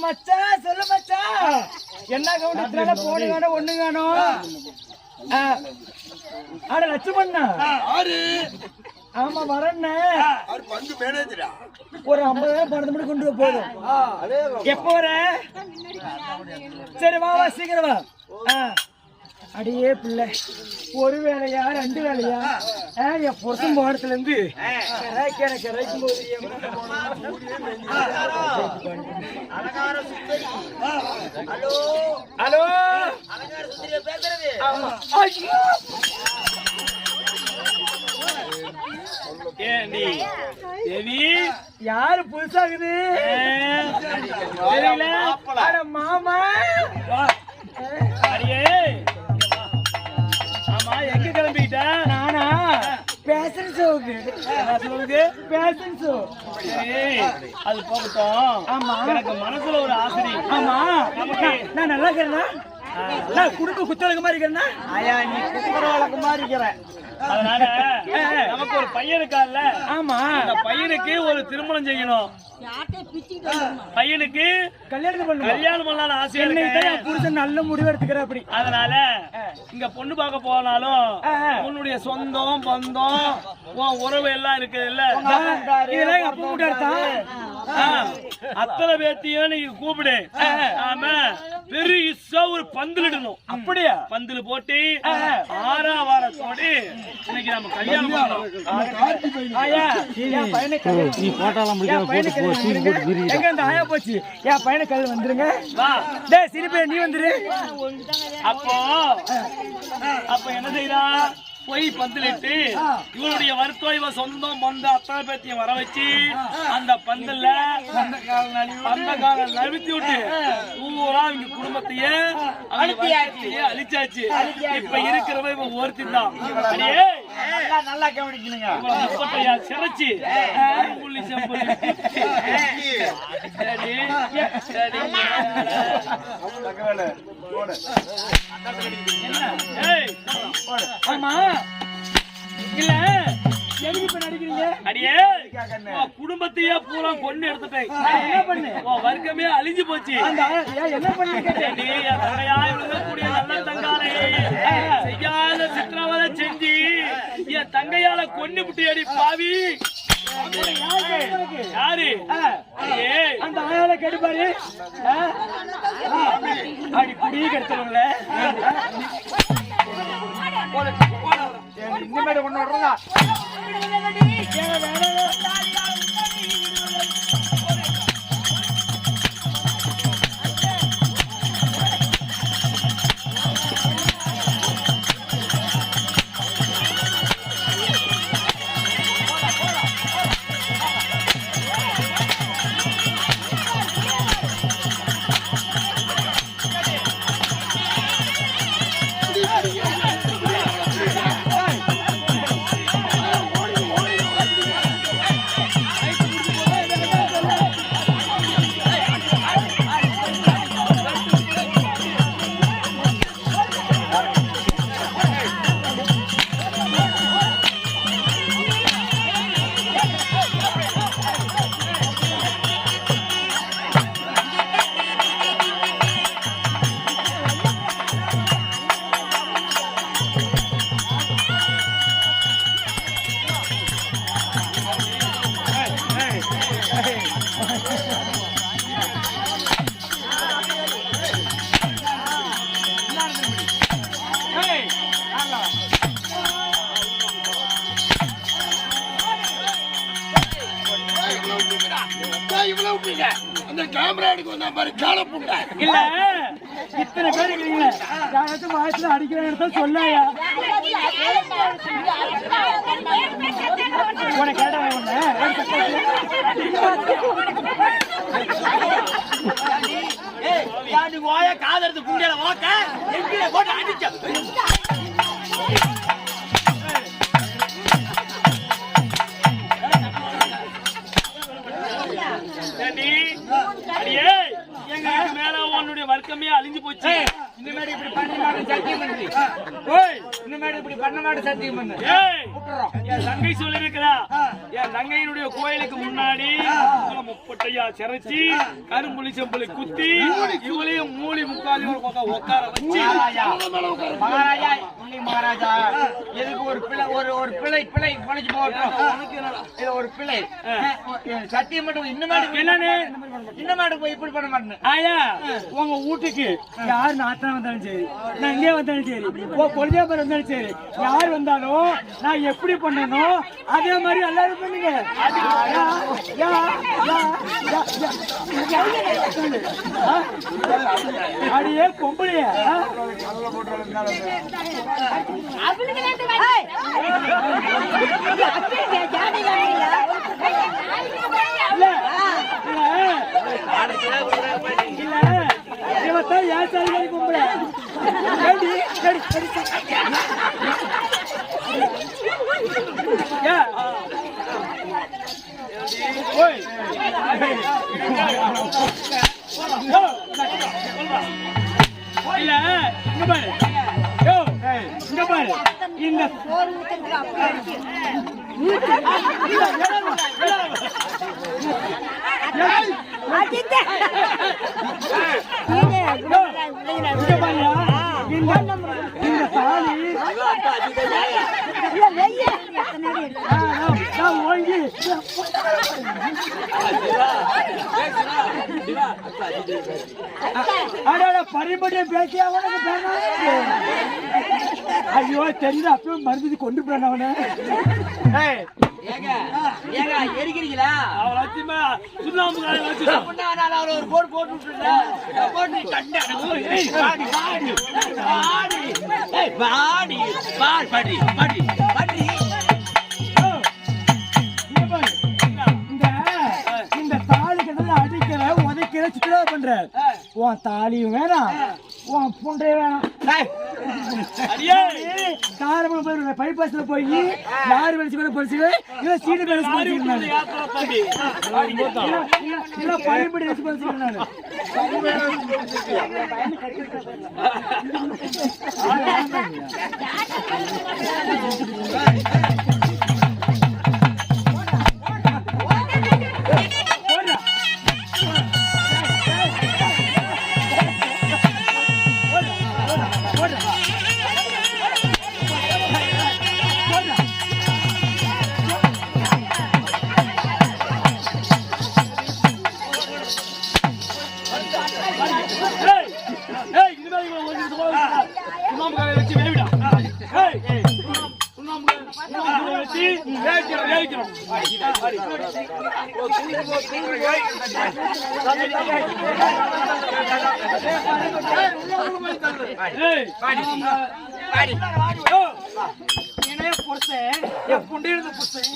மச்சான் சொல்லு மச்சான். என்ன கவுண்டத்துல போடு வேணும் ஒண்ணு வேணும். ஆட லட்சுமண்ணா. ஆமா வரண்ணே. ஒரு 50,000 பணத்தை மட்டும் கொண்டு போதும். எப்போ வர? சரி வா வா சீக்கிரம் வா. அடியே பிள்ளை ஒரு வேலையா 2 வேலையா? என் பொருத்தம் போறதுல இருந்து கிடைக்கும் போது ஹலோ தேவி யாரு புதுசாகுது மாமா? ஆமா எங்க கிளம்பிட்ட? நானா பேஷன் ஷோக்கு. Fashion show. அது போகட்டும். ஆமா எனக்கு மனசுல ஒரு ஆசை. ஆமா நான் நல்லா இருக்கிறேன்னா? நான் குடும்ப குத்தழகு மாதிரி இருக்கிறேன்னா? ஐயா நீ குடும்ப வழக்கு மாதிரி இருக்கிற. அதனால நமக்கு ஒரு பையன் இருக்கான்ல. ஆமா அந்த பையனுக்கு ஒரு திருமணம் செய்யணும். பையனுக்கு கல்யாணம் பண்ணலாம் ஆசை. புருஷன் நல்ல முடிவு எடுத்துக்கிற அப்படி. அதனால இங்க பொண்ணு பார்க்க போனாலும் உன்னுடைய சொந்தம் பந்தம் உன் உறவு எல்லாம் இருக்குது இல்ல, அத்தனை பேர்த்தையும் நீங்க கூப்பிடு. ஆமா பெரிய ஒரு பந்தல் இடணும். அப்படியா? பந்தல் போட்டு 6ஆம் வாரத்தோடு இன்னைக்கு நம்ம கல்யாணம் பண்ணலாம். எங்க அந்த ஆயா போச்சு? என் பையனை கல் வந்துருங்க. சிரிப்பே நீ வந்துரு. அப்ப என்ன செய்யறா? போய் பந்தலிட்டு இவருடைய வருத்தம் இவன் சொந்தம் பந்த அத்தனை பேர்த்தையும் வர வச்சு அந்த பந்தல்ல அந்த காலம் நழுவித்து விட்டு பூரா இவங்க குடும்பத்தையே அழிச்சாச்சு. இப்ப இருக்கிறவ இவன் ஒருத்தி தான். நல்லா கவனிக்கணுங்க. சிறைச்சு ஆமா இல்ல எதுக்கு இப்ப நடிக்கிறீங்க? அடியே குடும்பத்தையே பூரா கொண்டு எடுத்துட்டேன். என்ன பண்ணு? வர்க்கமே அழிஞ்சு போச்சு. என்ன பண்ணு? கூடிய நல்ல தங்காலை செய்யாத சித்திரவதை செஞ்சு என் தங்கையால கொண்டு விட்டு அடி பாவி. யாரு அந்த ஆயால கெடுப்பாரு? அடி குடி கெடுத்தவங்கள இனிமேல் கொண்டு வர்றதா? அந்த கேமரா எடுக்க வந்தா பாரு கால புண்டை இல்ல இத்தனை பேர் இருக்கீங்க யாராச்சும் வாய்ஸ்ல அடிக்கிறேன்னு சொல்லாயா உன கேட்டா ஏய் யாரு வாய காதர்த்து புண்டைல வாக்க எங்க போட்டு அடிச்ச வர்க்கமே அழிஞ்சு போச்சு. இந்த மாதிரி இப்படி பண்ண மாட்டேன் சத்தியம் பண்ணி ஓய் இந்த மாதிரி இப்படி பண்ண மாட்டேன் சத்தியம் பண்ணு. ஏய் என் தங்கை சொல்லிருக்கிறா என் தங்கையினுடைய கோயிலுக்கு முன்னாடி முப்பட்டையா சிரைச்சி கரும்புலி செம்புலி குத்தி இவளையும் மூலி முக்காலி உட்கார வச்சு மகாராஜா மகாராஜா எதுக்கு ஒரு பிள்ளை ஒரு பிள்ளை பழிச்சு போட்டோம் ஒரு பிள்ளை சத்தியம் மட்டும் இன்னமாடு போய் இப்படி பண்ண மாட்டேன். ஆயா உங்க வீட்டுக்கு யார் நாத்தம் வந்தாலும் சரி, நான் இங்கே வந்தாலும் சரி, பொழுதாபர் வந்தாலும் சரி, யார் வந்தாலும் நான் எப்படி பண்ணணும் அதே மாதிரி எல்லாரும் பண்ணுங்க. அடியே பொம்பளைய இவத்தான் ஏன் சாரி பொம்பளை இல்ல இங்க பாரு, இங்க பாரு, இந்த பரிபடிய பேசியா ஐயோ தெரியுது அப்பயும் மருந்து கொண்டு போன அவன எரிக்கிறீங்களா சுண்ணாம்பு ஒரு போடு போட்டு இந்த தாலி கட்டல அடிக்கிற உதைக்கிற சித்திரா பண்ற உன் தாலியும் வேணாம் உன் புண்டைய வேணாம். காரமணம் போய் பைபாஸ்ல போய் யாரு வெளிச்சு கூட படிச்சு இல்ல சீட்டு பேசி இல்ல பைபடி வச்சு படிச்சுக்கிறேன் புருஷன் புண்டி புருஷன்